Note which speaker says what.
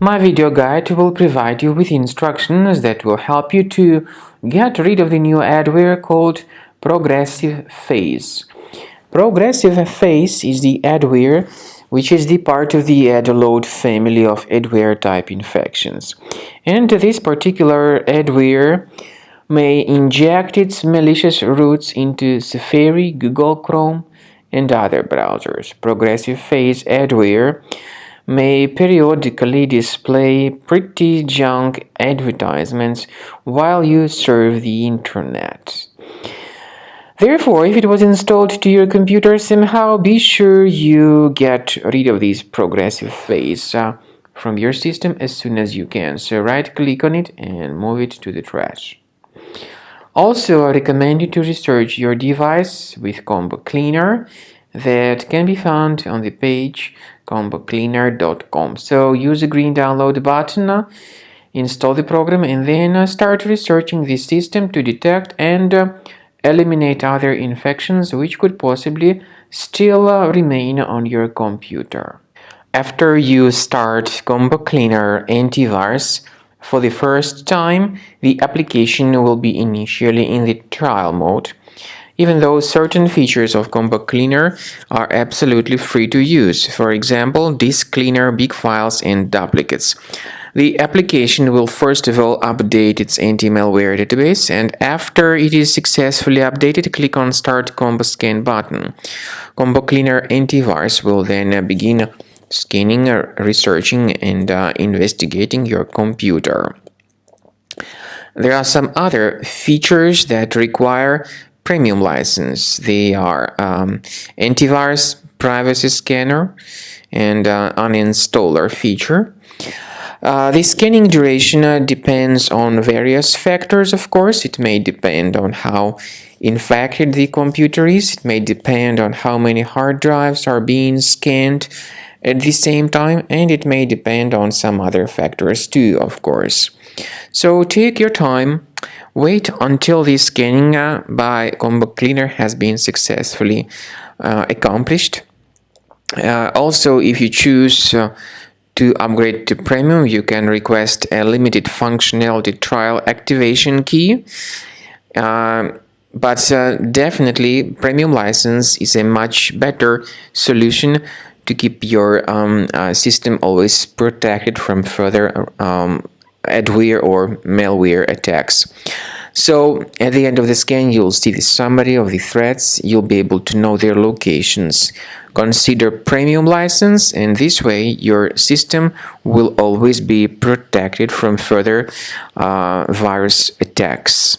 Speaker 1: My video guide will provide you with instructions that will help you to get rid of the new adware called ProgressivePhase. ProgressivePhase is the adware which is the part of the adload family of adware type infections. And this particular adware may inject its malicious roots into Safari, Google Chrome, and other browsers. ProgressivePhase adware may periodically display pretty junk advertisements while you surf the internet. Therefore, if it was installed to your computer somehow, be sure you get rid of this ProgressivePhase from your system as soon as you can. So right-click on it and move it to the trash. Also, I recommend you to research your device with Combo Cleaner that can be found on the page combocleaner.com. So use the green download button, install the program, and then start researching the system to detect and eliminate other infections which could possibly still remain on your computer. After you start Combo Cleaner Antivirus for the first time, the application will be initially in the trial mode, even though certain features of Combo Cleaner are absolutely free to use. For example, disk cleaner, big files, and duplicates. The application will first of all update its anti-malware database, and after it is successfully updated, click on Start Combo Scan button. Combo Cleaner Antivirus will then begin scanning, researching, and investigating your computer. There are some other features that require premium license. They are antivirus, privacy scanner, and uninstaller feature. The scanning duration depends on various factors, of course. It may depend on how infected the computer is. It may depend on how many hard drives are being scanned at the same time, and it may depend on some other factors too, of course. So take your time, wait until the scanning by Combo Cleaner has been successfully accomplished. Also, if you choose to upgrade to premium, you can request a limited functionality trial activation key. But definitely, premium license is a much better solution to keep your system always protected from further adware or malware attacks. So at the end of the scan, you'll see the summary of the threats. You'll be able to know their locations. Consider premium license, and this way your system will always be protected from further virus attacks.